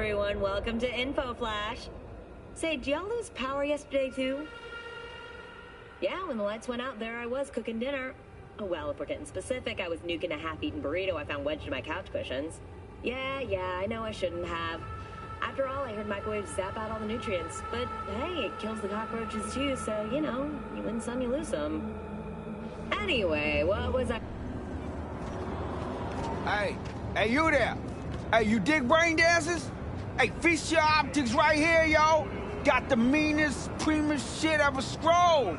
everyone. Welcome to Info Flash. Say, did y'all lose power yesterday, too? Yeah, when the lights went out, there I was cooking dinner. Oh, well, if we're getting specific, I was nuking a half-eaten burrito I found wedged in my couch cushions. Yeah, I know I shouldn't have. After all, I heard microwaves zap out all the nutrients. But, hey, it kills the cockroaches, too, so, you know, you win some, you lose some. Anyway, what was I... Hey, you there? Hey, you dig brain dances? Hey, feast your optics right here, yo. Got the meanest, supremest shit ever scrolled.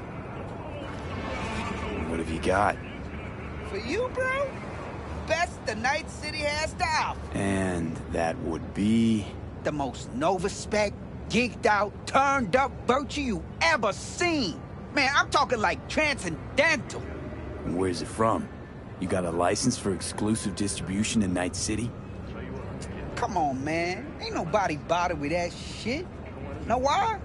What have you got? For you, bro? Best the Night City has to offer. And that would be... The most Nova-spec, geeked out, turned up virtue you ever seen. Man, I'm talking like transcendental. And where's it from? You got a license for exclusive distribution in Night City? Come on, man. Ain't nobody bothered with that shit. Know why?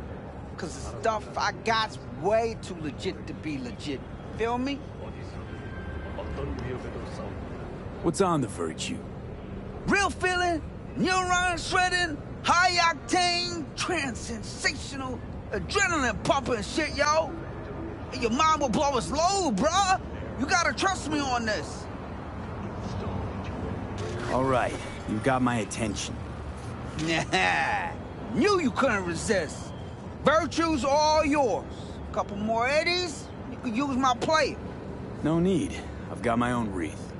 Cause the stuff I got's way too legit to be legit. Feel me? What's on the virtue? Real feeling, neuron shredding, high octane, trans-sensational, adrenaline pumping shit, yo. Your mind will blow its load, bruh. You gotta trust me on this. All right, you got my attention. Nah, knew you couldn't resist. Virtue's all yours. Couple more eddies, you could use my plate. No need. I've got my own wreath.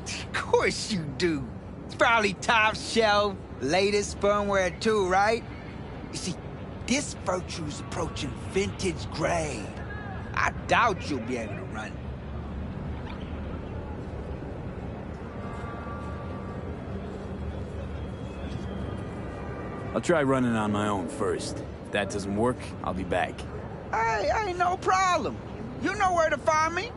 Of course you do. It's probably top shelf, latest firmware too, right? You see, this virtue's approaching vintage grade. I doubt you'll be able to run it. I'll try running on my own first. If that doesn't work, I'll be back. Hey, ain't no problem. You know where to find me.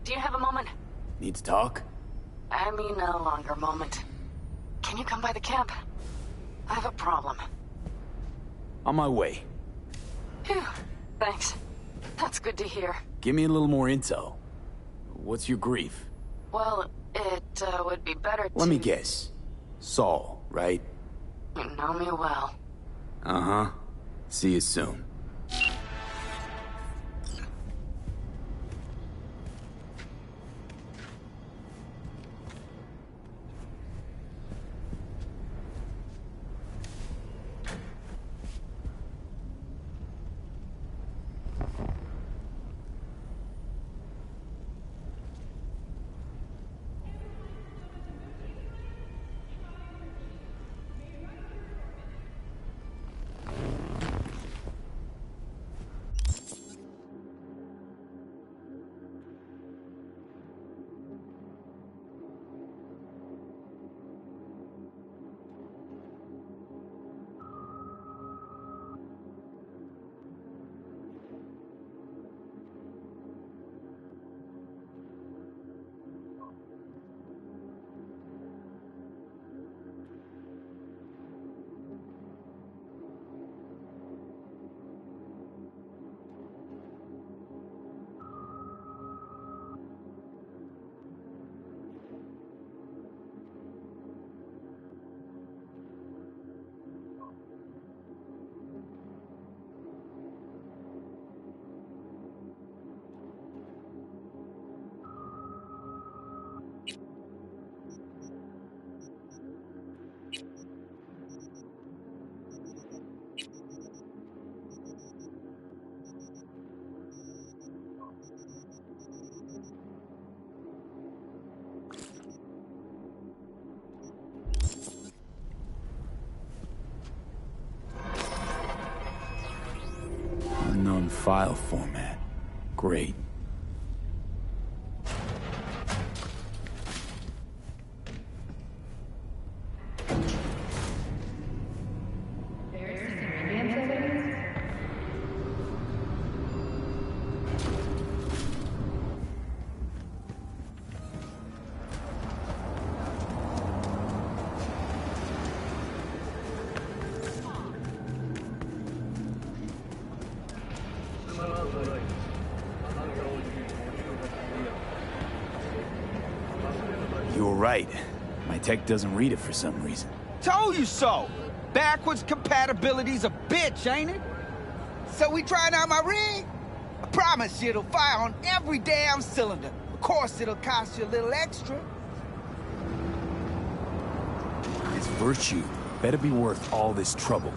Do you have a moment? Need to talk? I mean a longer moment. Can you come by the camp? I have a problem. On my way. Phew, thanks. That's good to hear. Give me a little more intel. What's your grief? Well, it would be better to... Let me guess. Saul, right? You know me well. Uh-huh. See you soon. Unknown file format. Great. right. My tech doesn't read it for some reason. Told you so! Backwards compatibility's a bitch, ain't it? So we trying out my rig? I promise you it'll fire on every damn cylinder. Of course it'll cost you a little extra. This virtue better be worth all this trouble.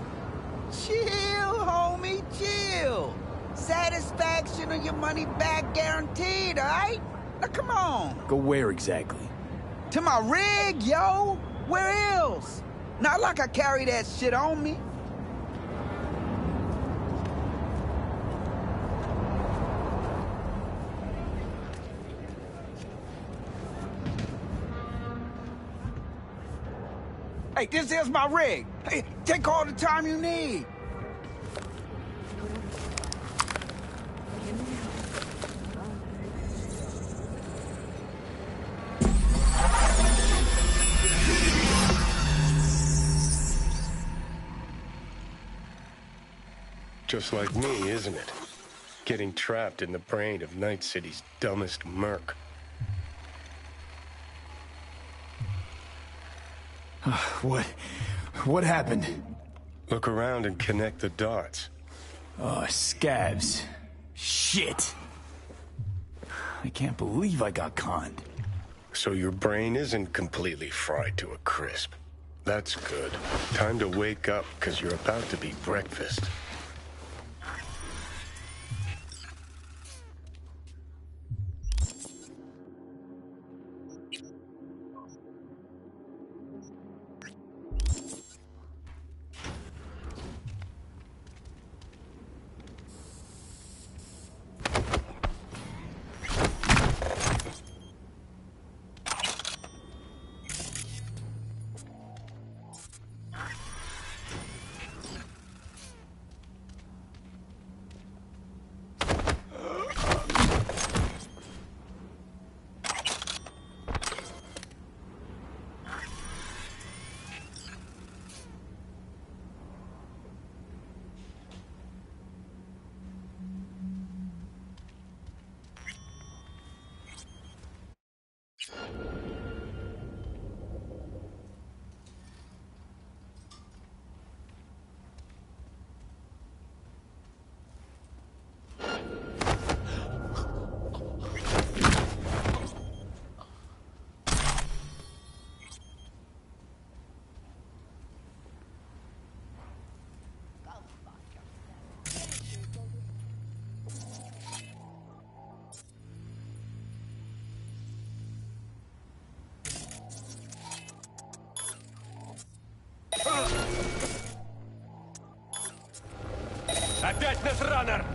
Chill, homie, chill. Satisfaction or your money back guaranteed, alright? Now come on. Go where exactly? To my rig, yo! Where else? Not like I carry that shit on me. Hey, this is my rig. Hey, take all the time you need. Just like me, isn't it? Getting trapped in the brain of Night City's dumbest merc. What happened? Look around and connect the dots. Oh, scabs. Shit. I can't believe I got conned. So your brain isn't completely fried to a crisp. That's good. Time to wake up, because you're about to be breakfast. Опять Netrunner!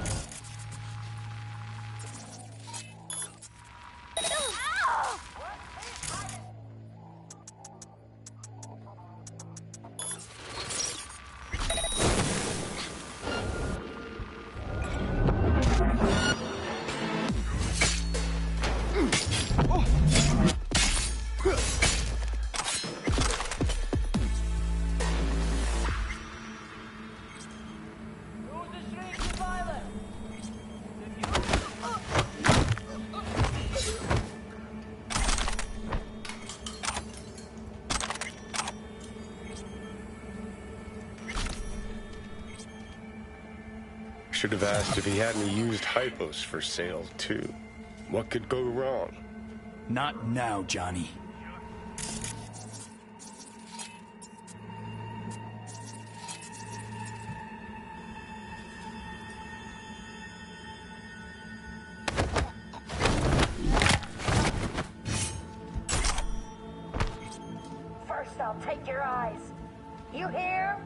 Should have asked if he had any used hypos for sale, too. What could go wrong? Not now, Johnny. First, I'll take your eyes. You hear?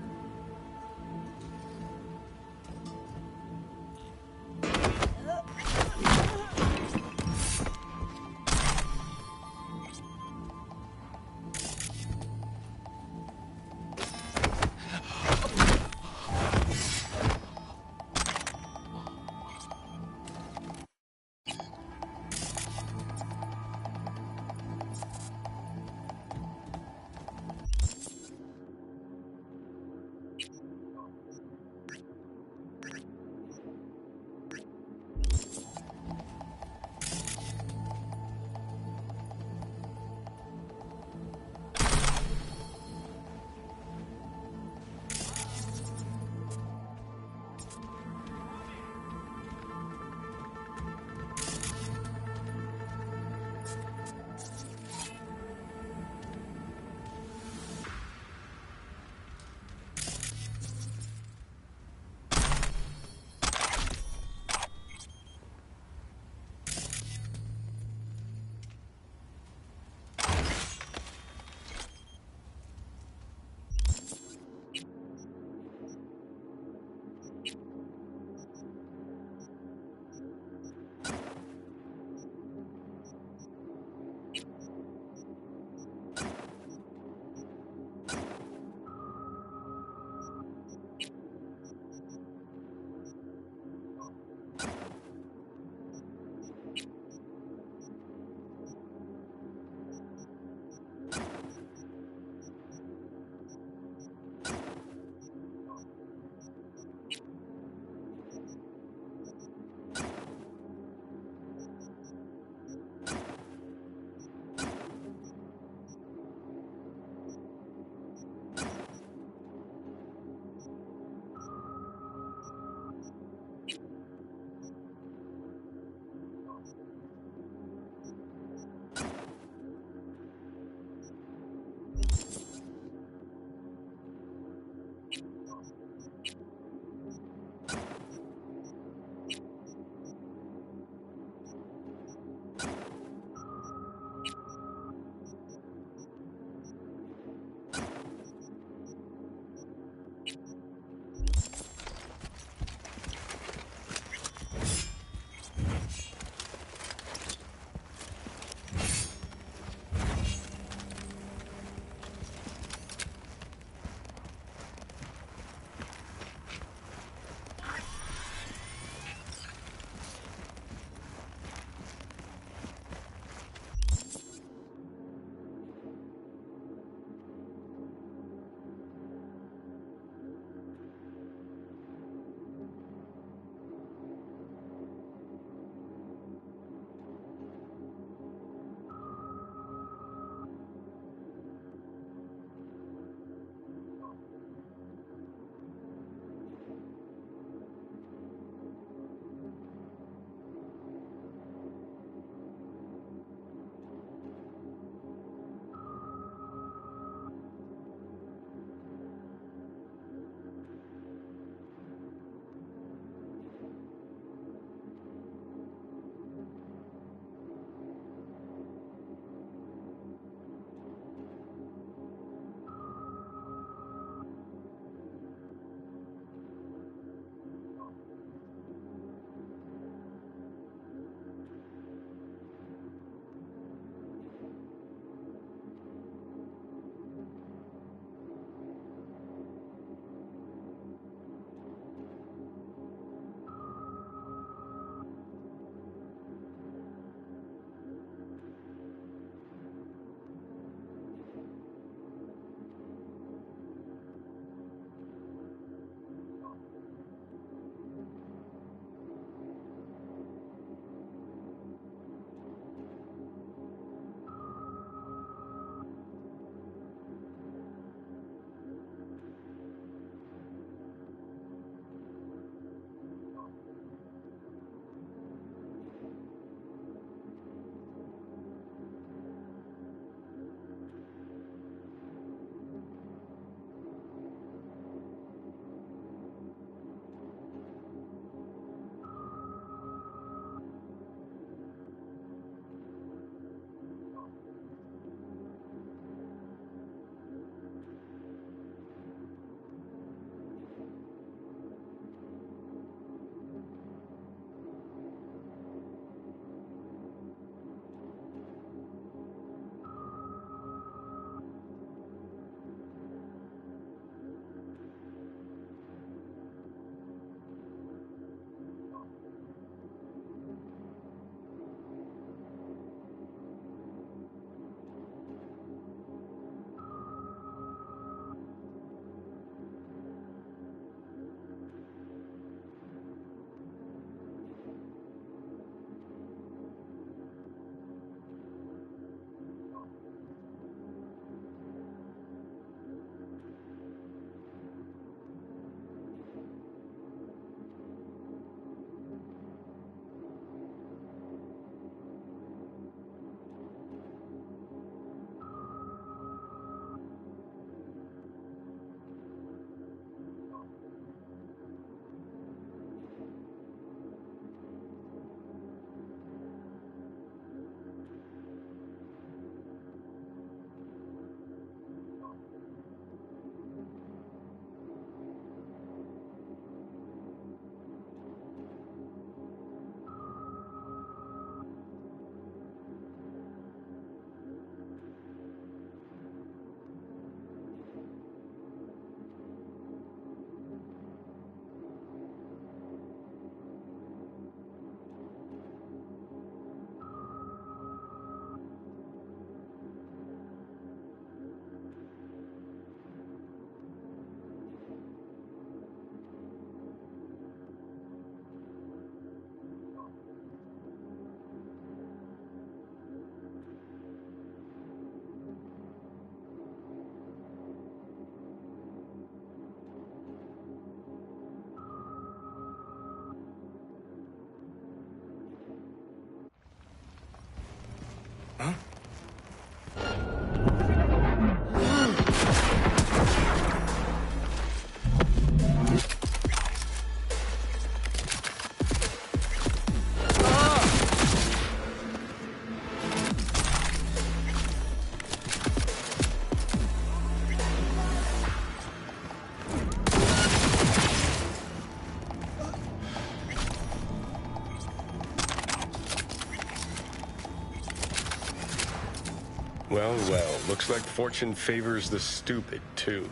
Well, well, looks like fortune favors the stupid, too.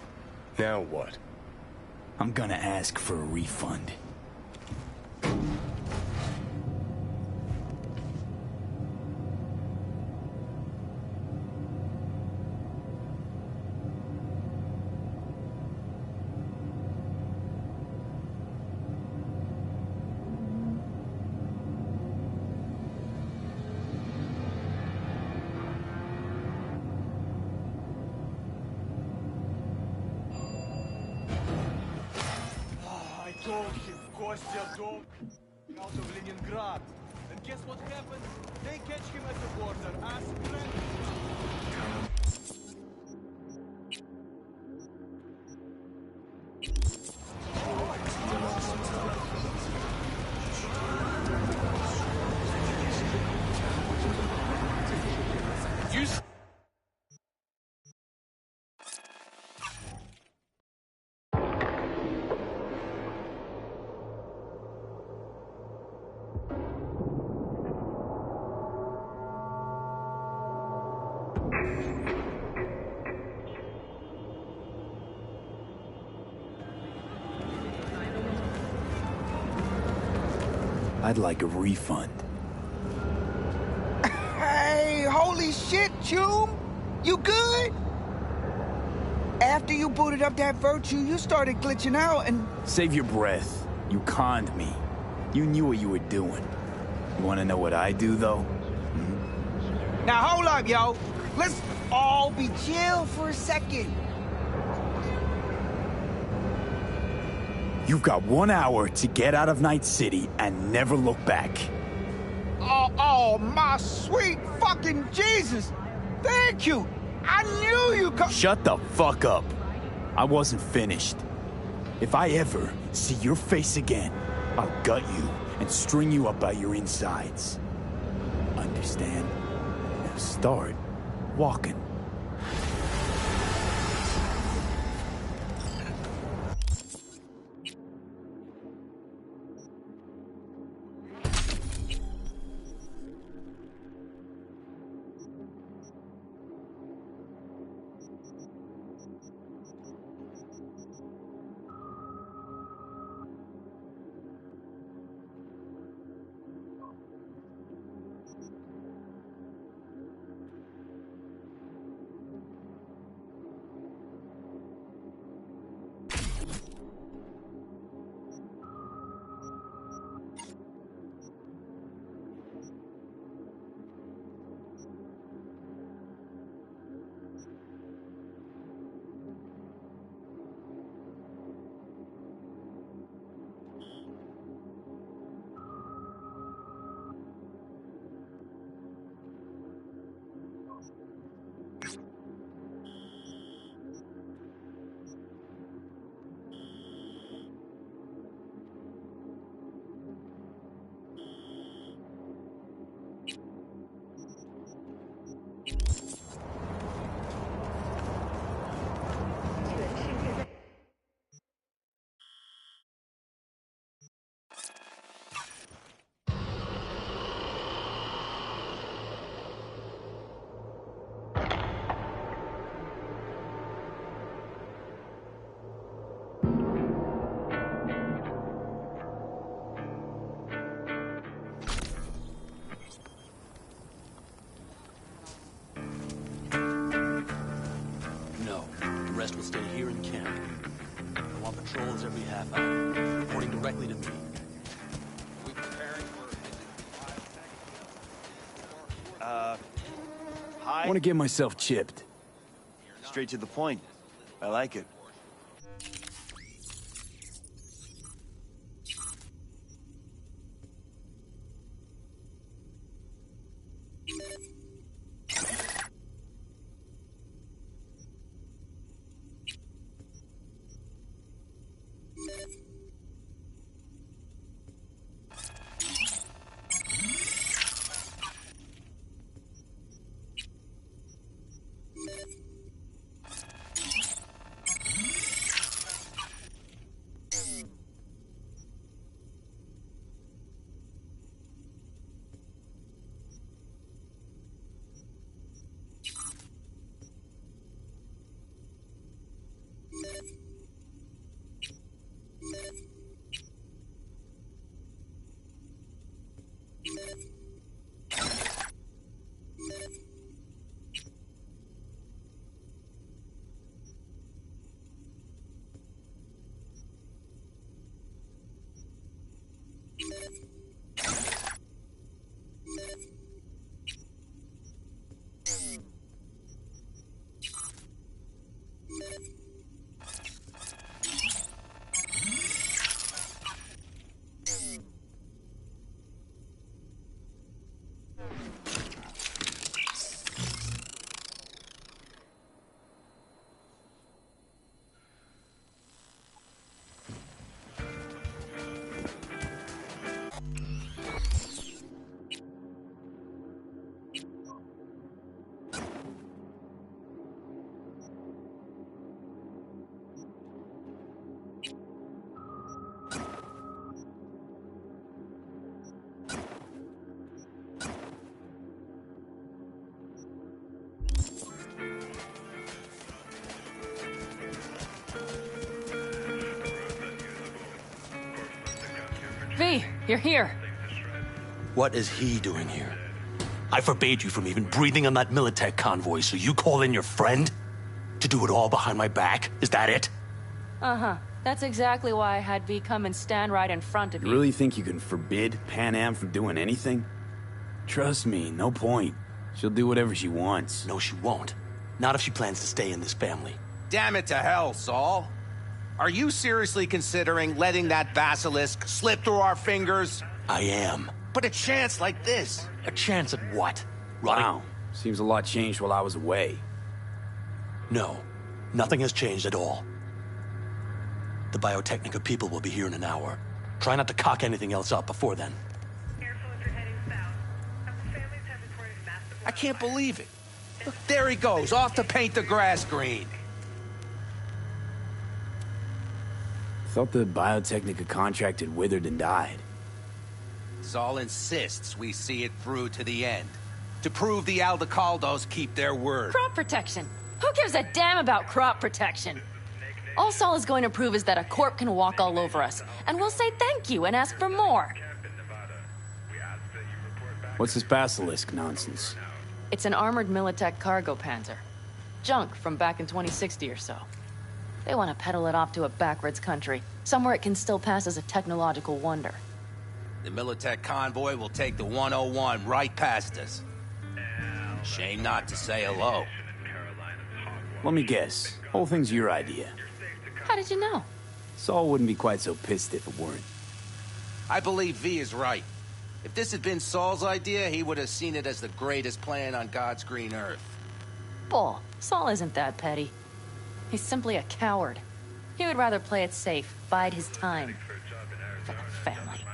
Now what? I'm gonna ask for a refund. I told him, Kostya don't out of Leningrad. And guess what happened? They catch him at the border as friend. I'd like a refund. Hey, holy shit, Chum! You good? After you booted up that virtue, you started glitching out and... Save your breath. You conned me. You knew what you were doing. You wanna know what I do, though? Now hold up, yo. Let's all be chill for a second. You've got 1 hour to get out of Night City and never look back. Oh, my sweet fucking Jesus! Thank you! I knew you could... Shut the fuck up. I wasn't finished. If I ever see your face again, I'll gut you and string you up by your insides. Understand? Now start walking. Will stay here in camp. I want patrols every half hour, reporting directly to me. We preparing for I Hi. want to get myself chipped. Straight to the point. I like it. V, you're here. What is he doing here? I forbade you from even breathing on that Militech convoy, so you call in your friend? To do it all behind my back? Is that it? Uh-huh. That's exactly why I had V come and stand right in front of you. You really think you can forbid Pan Am from doing anything? Trust me, no point. She'll do whatever she wants. No, she won't. Not if she plans to stay in this family. Damn it to hell, Saul. Are you seriously considering letting that basilisk slip through our fingers? I am. But a chance like this. A chance at what? Wow. Seems a lot changed while I was away. No. Nothing has changed at all. The Biotechnica people will be here in an hour. Try not to cock anything else up before then. I can't believe it. Look, there he goes, off to paint the grass green. Thought the Biotechnica contract had withered and died. Saul insists we see it through to the end. To prove the Aldecaldos keep their word. Crop protection. Who gives a damn about crop protection? All Saul is going to prove is that a corp can walk all over us, and we'll say thank you and ask for more. What's this basilisk nonsense? It's an armored Militech cargo panzer. Junk from back in 2060 or so. They want to peddle it off to a backwards country, somewhere it can still pass as a technological wonder. The Militech convoy will take the 101 right past us. Shame not to say hello. Let me guess. Whole thing's your idea. How did you know? Saul wouldn't be quite so pissed if it weren't. I believe V is right. If this had been Saul's idea, he would have seen it as the greatest plan on God's green earth. Bull. Saul isn't that petty. He's simply a coward. He would rather play it safe, bide his time. For the family.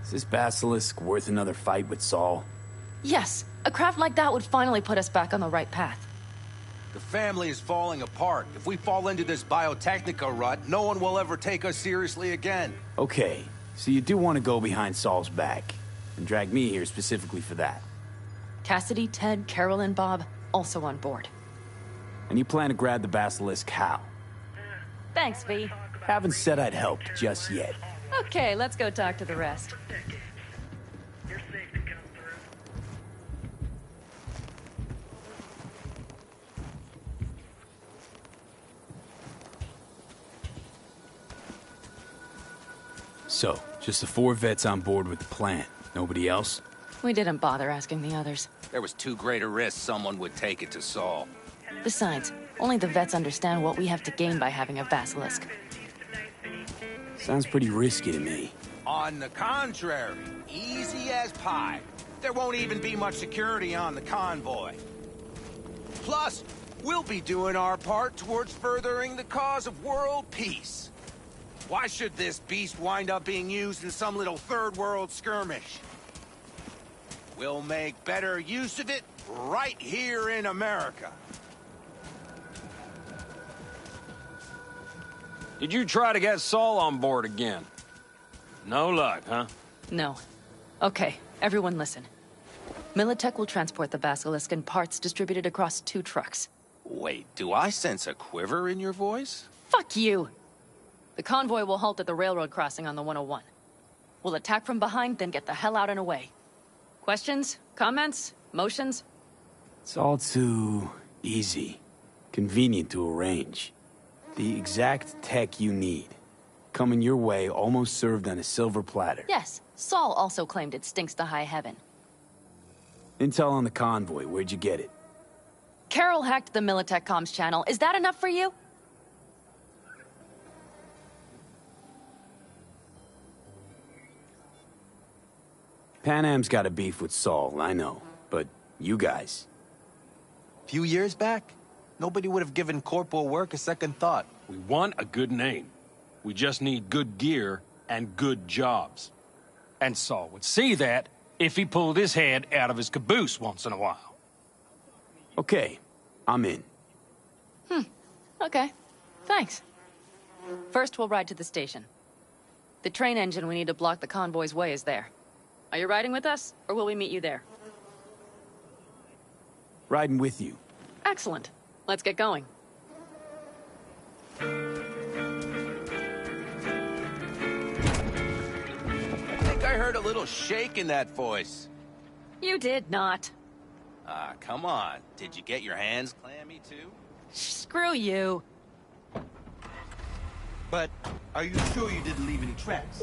Is this basilisk worth another fight with Saul? Yes, a craft like that would finally put us back on the right path. The family is falling apart. If we fall into this Biotechnica rut, no one will ever take us seriously again. Okay, so you do want to go behind Saul's back, and drag me here specifically for that. Cassidy, Ted, Carol, and Bob, also on board. And you plan to grab the basilisk how? Thanks, V. Haven't said I'd help just yet. Okay, let's go talk to the rest. So, just the 4 vets on board with the plan. Nobody else? We didn't bother asking the others. There was too great a risk someone would take it to Saul. Besides, only the vets understand what we have to gain by having a basilisk. Sounds pretty risky to me. On the contrary, easy as pie. There won't even be much security on the convoy. Plus, we'll be doing our part towards furthering the cause of world peace. Why should this beast wind up being used in some little third world skirmish? We'll make better use of it right here in America. Did you try to get Saul on board again? No luck, huh? No. Okay, everyone listen. Militech will transport the Basilisk in parts distributed across 2 trucks. Wait, do I sense a quiver in your voice? Fuck you! The convoy will halt at the railroad crossing on the 101. We'll attack from behind, then get the hell out and away. Questions? Comments? Motions? It's all too easy. Convenient to arrange. The exact tech you need. Coming your way, almost served on a silver platter. Yes, Saul also claimed it stinks to high heaven. Intel on the convoy, where'd you get it? Carol hacked the Militech comms channel. Is that enough for you? Pan Am's got a beef with Saul, I know. But you guys... Few years back, nobody would have given corporal work a second thought. We want a good name. We just need good gear and good jobs. And Saul would see that if he pulled his head out of his caboose once in a while. Okay, I'm in. Okay. Thanks. First, we'll ride to the station. The train engine we need to block the convoy's way is there. Are you riding with us, or will we meet you there? Riding with you. Excellent. Let's get going. I think I heard a little shake in that voice. You did not. Ah, come on. Did you get your hands clammy, too? Screw you. But are you sure you didn't leave any tracks?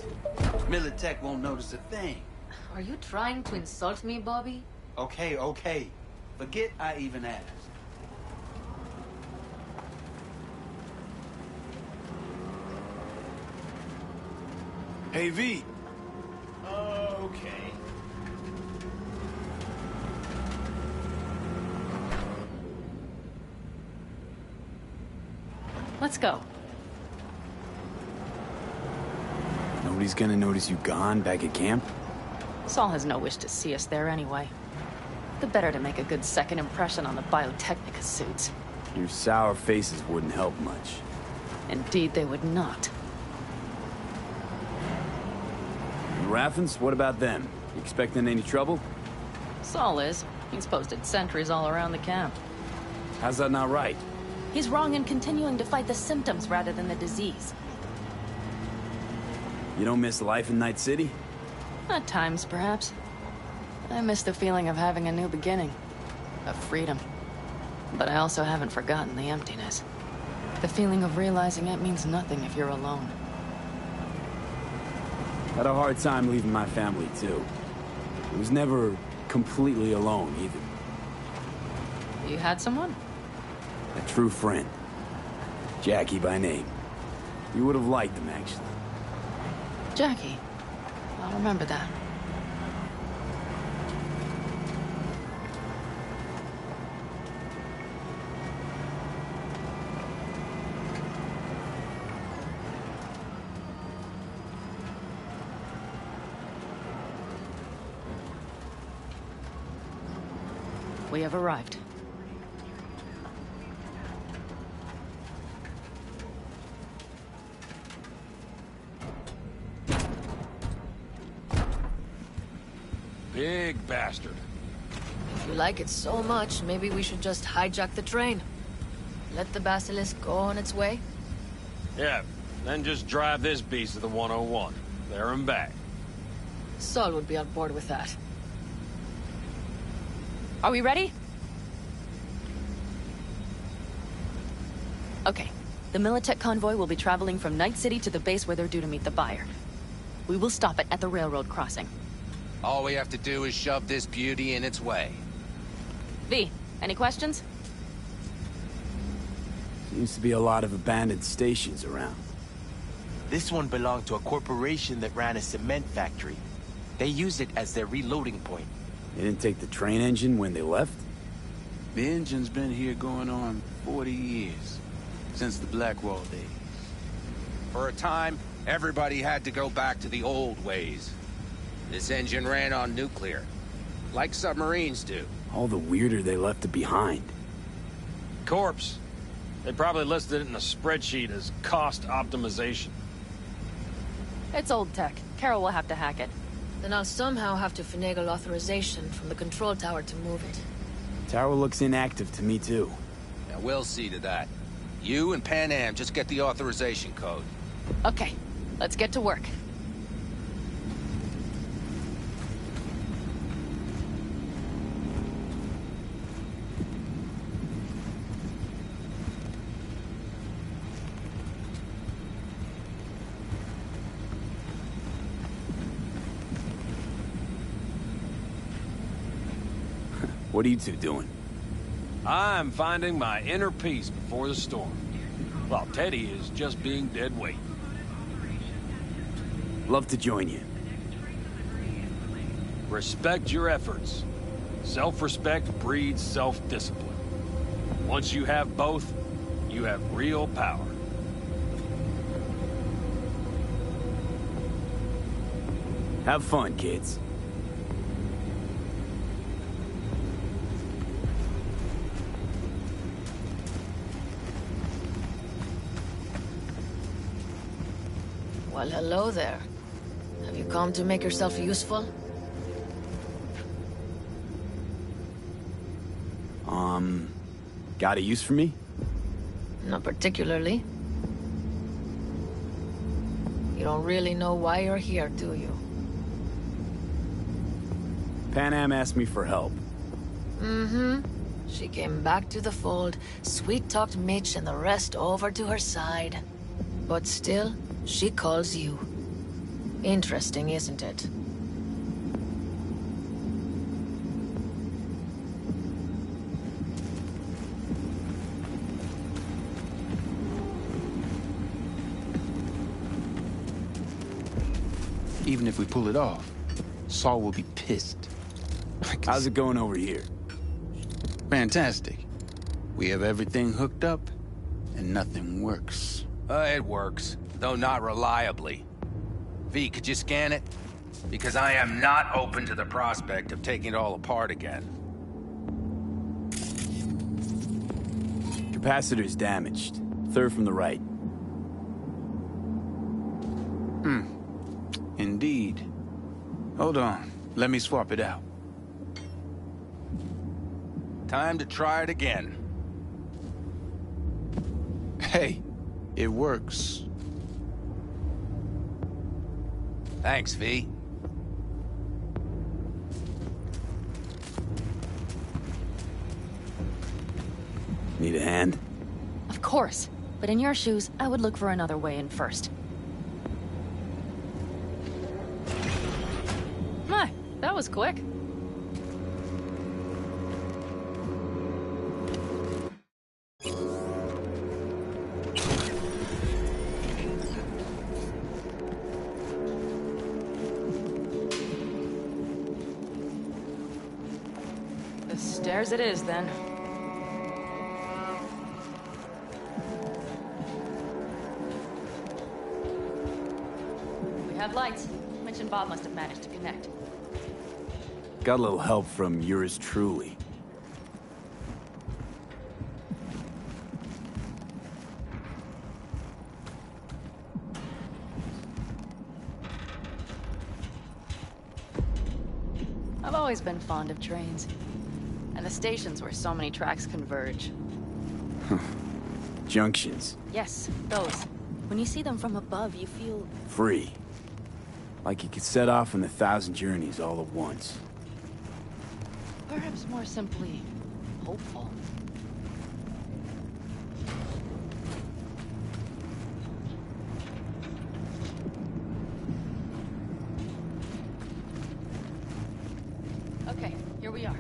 Militech won't notice a thing. Are you trying to insult me, Bobby? Okay. Forget I even asked. Hey, V. Okay. Let's go. Nobody's gonna notice you gone back at camp? Saul has no wish to see us there anyway. The better to make a good second impression on the Biotechnica suits. Your sour faces wouldn't help much. Indeed, they would not. The Raffens, what about them? You expecting any trouble? Saul is. He's posted sentries all around the camp. How's that not right? He's wrong in continuing to fight the symptoms rather than the disease. You don't miss life in Night City? At times, perhaps. I miss the feeling of having a new beginning. Of freedom. But I also haven't forgotten the emptiness. The feeling of realizing it means nothing if you're alone. Had a hard time leaving my family, too. I was never completely alone, either. You had someone? A true friend. Jackie by name. You would have liked him, actually. Jackie. I'll remember that. We have arrived. Big bastard. If you like it so much, maybe we should just hijack the train. Let the Basilisk go on its way. Yeah, then just drive this beast to the 101. There and back. Saul would be on board with that. Are we ready? Okay. The Militech convoy will be traveling from Night City to the base where they're due to meet the buyer. We will stop it at the railroad crossing. All we have to do is shove this beauty in its way. V, any questions? Seems to be a lot of abandoned stations around. This one belonged to a corporation that ran a cement factory. They used it as their reloading point. They didn't take the train engine when they left? The engine's been here going on 40 years. Since the Blackwall days. For a time, everybody had to go back to the old ways. This engine ran on nuclear, like submarines do. All the weirder they left it behind. Corpse. They probably listed it in a spreadsheet as cost optimization. It's old tech. Carol will have to hack it. Then I'll somehow have to finagle authorization from the control tower to move it. Tower looks inactive to me, too. Yeah, we'll see to that. You and Pan Am just get the authorization code. Okay, let's get to work. What are you two doing? I'm finding my inner peace before the storm. While Teddy is just being dead weight. Love to join you. Respect your efforts. Self-respect breeds self-discipline. Once you have both, you have real power. Have fun, kids. Well, hello there. Have you come to make yourself useful? Got a use for me? Not particularly. You don't really know why you're here, do you? Pan Am asked me for help. Mm-hmm. She came back to the fold, sweet-talked Mitch and the rest over to her side. But still, she calls you. Interesting, isn't it? Even if we pull it off, Saul will be pissed. How's it going over here? Fantastic. We have everything hooked up, and nothing works. It works, though not reliably. V, could you scan it? Because I am not open to the prospect of taking it all apart again. Capacitor's damaged. Third from the right. Indeed. Hold on. Let me swap it out. Time to try it again. Hey, it works. Thanks, V. Need a hand? Of course. But in your shoes, I would look for another way in first. My, that was quick. The stairs it is, then. We have lights. Mitch and Bob must have managed to connect. Got a little help from yours truly. I've always been fond of trains. And the stations where so many tracks converge. Junctions. Yes, those. When you see them from above, you feel... Free. Like you could set off on 1,000 journeys all at once. Perhaps more simply, hopeful. Okay, here we are.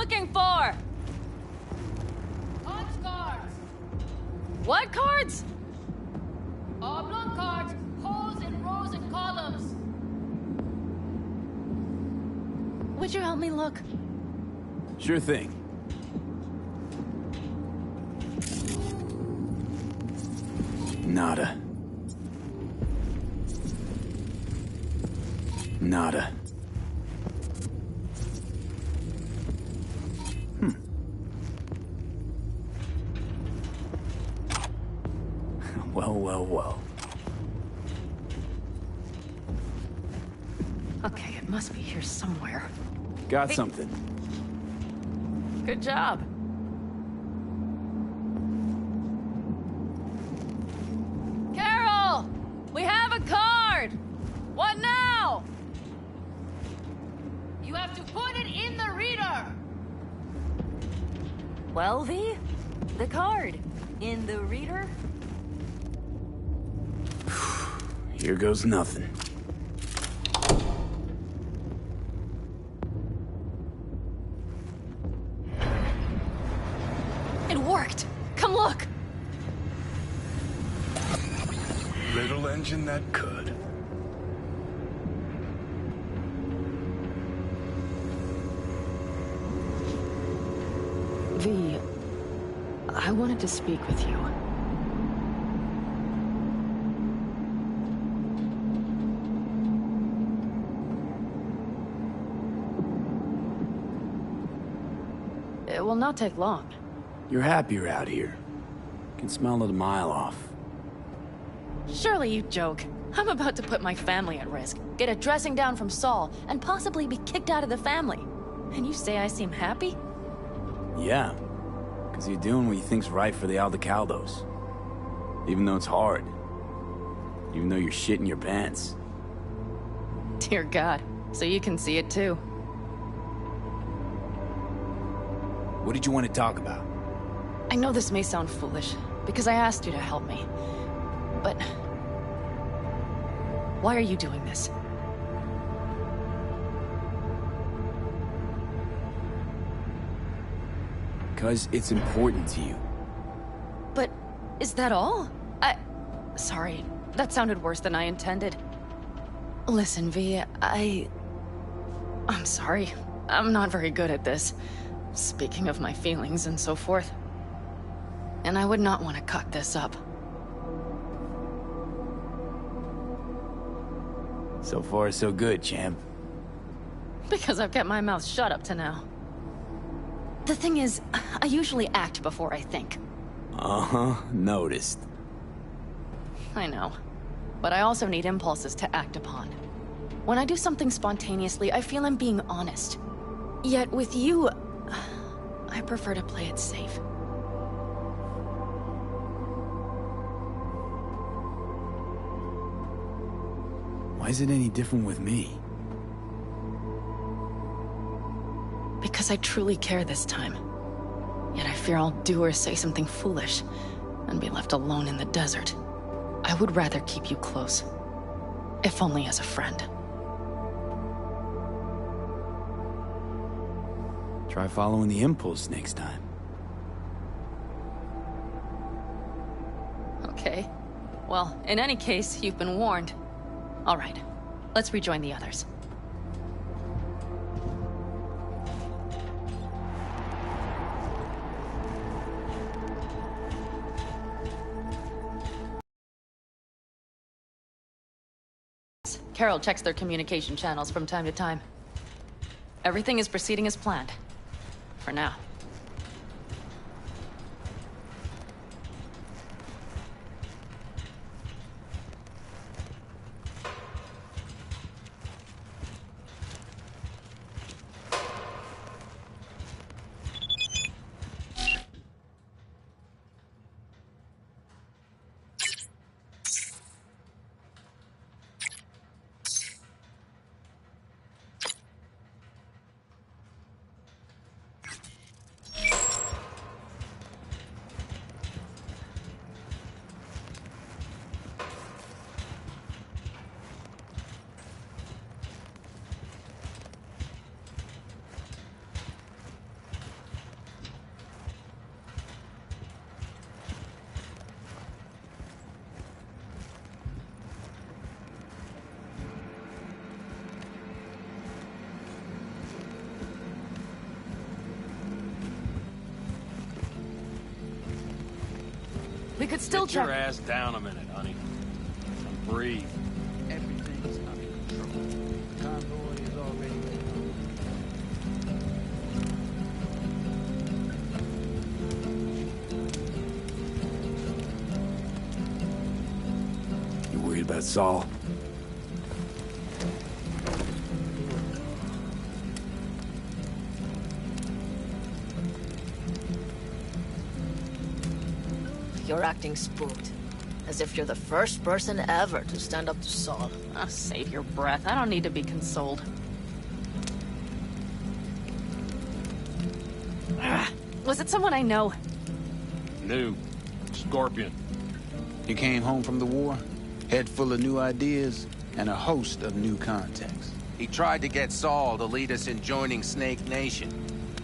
looking for? Odds cards. What cards? Oblong cards, holes in rows and columns. Would you help me look? Sure thing. Nada. Nada. Well. Okay, it must be here somewhere. Got Hey. something. Good job. Carol! We have a card! What now? You have to put it in the reader! Well, V? The card. In the reader? Here goes nothing. It worked! Come look! Little engine that could. V, I wanted to speak with you. It will not take long. You're happier out here. Can smell it a mile off. Surely you joke. I'm about to put my family at risk, get a dressing down from Saul, and possibly be kicked out of the family. And you say I seem happy? Yeah. Because you're doing what you think's right for the Aldecaldos. Even though it's hard. Even though you're shitting your pants. Dear God, so you can see it too. What did you want to talk about? I know this may sound foolish, because I asked you to help me. But... why are you doing this? Because it's important to you. But is that all? Sorry, that sounded worse than I intended. Listen, V, I'm sorry. I'm not very good at this. Speaking of my feelings and so forth. And I would not want to cut this up. So far, so good, champ. Because I've kept my mouth shut up to now. The thing is, I usually act before I think. Uh-huh, noticed. I know. But I also need impulses to act upon. When I do something spontaneously, I feel I'm being honest. Yet with you, I prefer to play it safe. Why is it any different with me? Because I truly care this time. Yet I fear I'll do or say something foolish, and be left alone in the desert. I would rather keep you close. If only as a friend. Try following the impulse next time. Okay. Well, in any case, you've been warned. All right. Let's rejoin the others. Carol checks their communication channels from time to time. Everything is proceeding as planned. For now. We could still Sit your check. ass down a minute, honey. And breathe. Everything's under control. The convoy is already You worried about Saul? You're acting spooked. As if you're the first person ever to stand up to Saul. Oh, save your breath. I don't need to be consoled. Was it someone I know? New. Scorpion. He came home from the war, head full of new ideas, and a host of new contacts. He tried to get Saul to lead us in joining Snake Nation.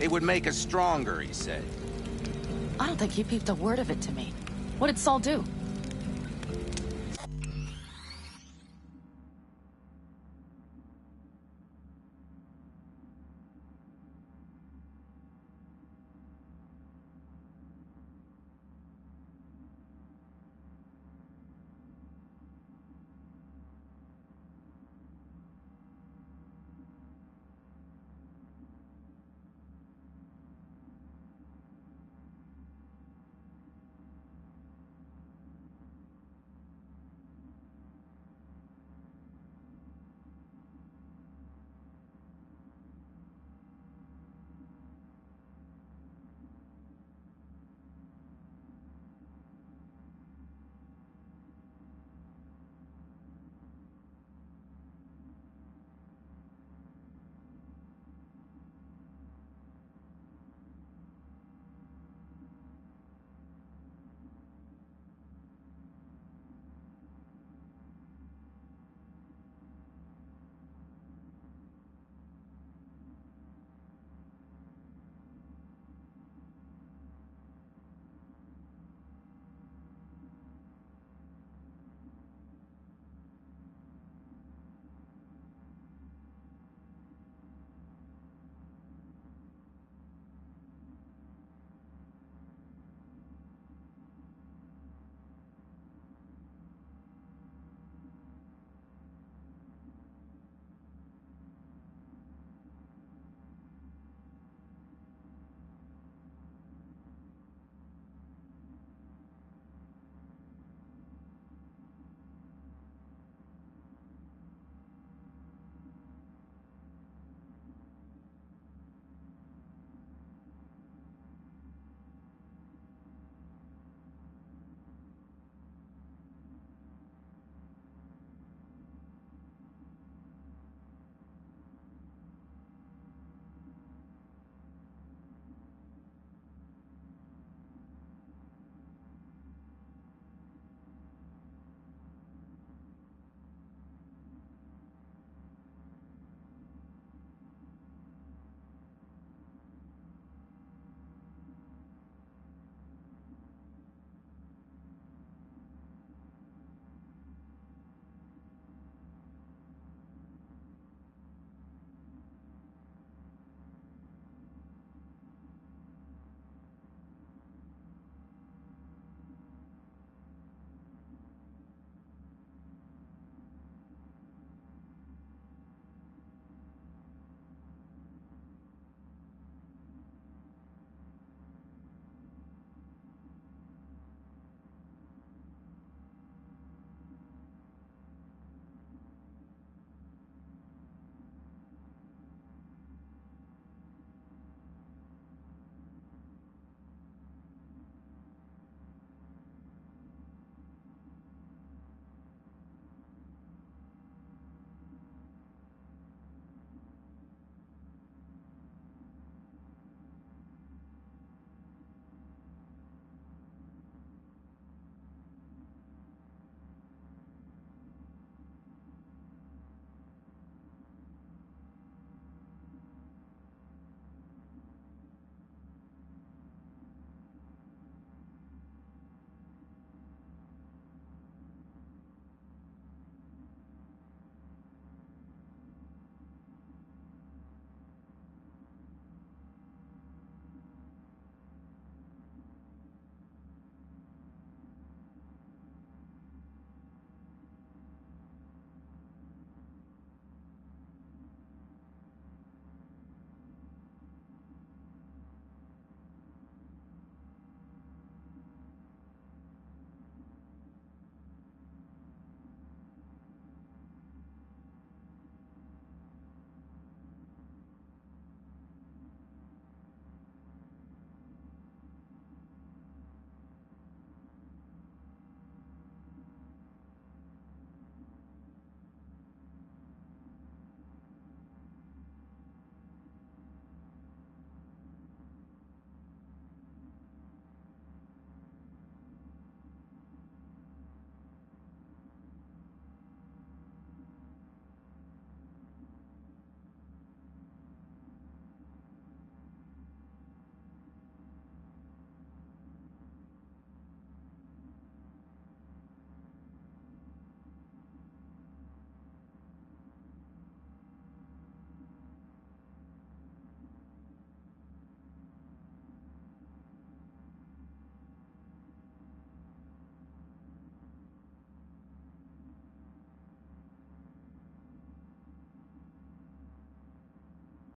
It would make us stronger, he said. I don't think he peeped a word of it to me. What did Saul do?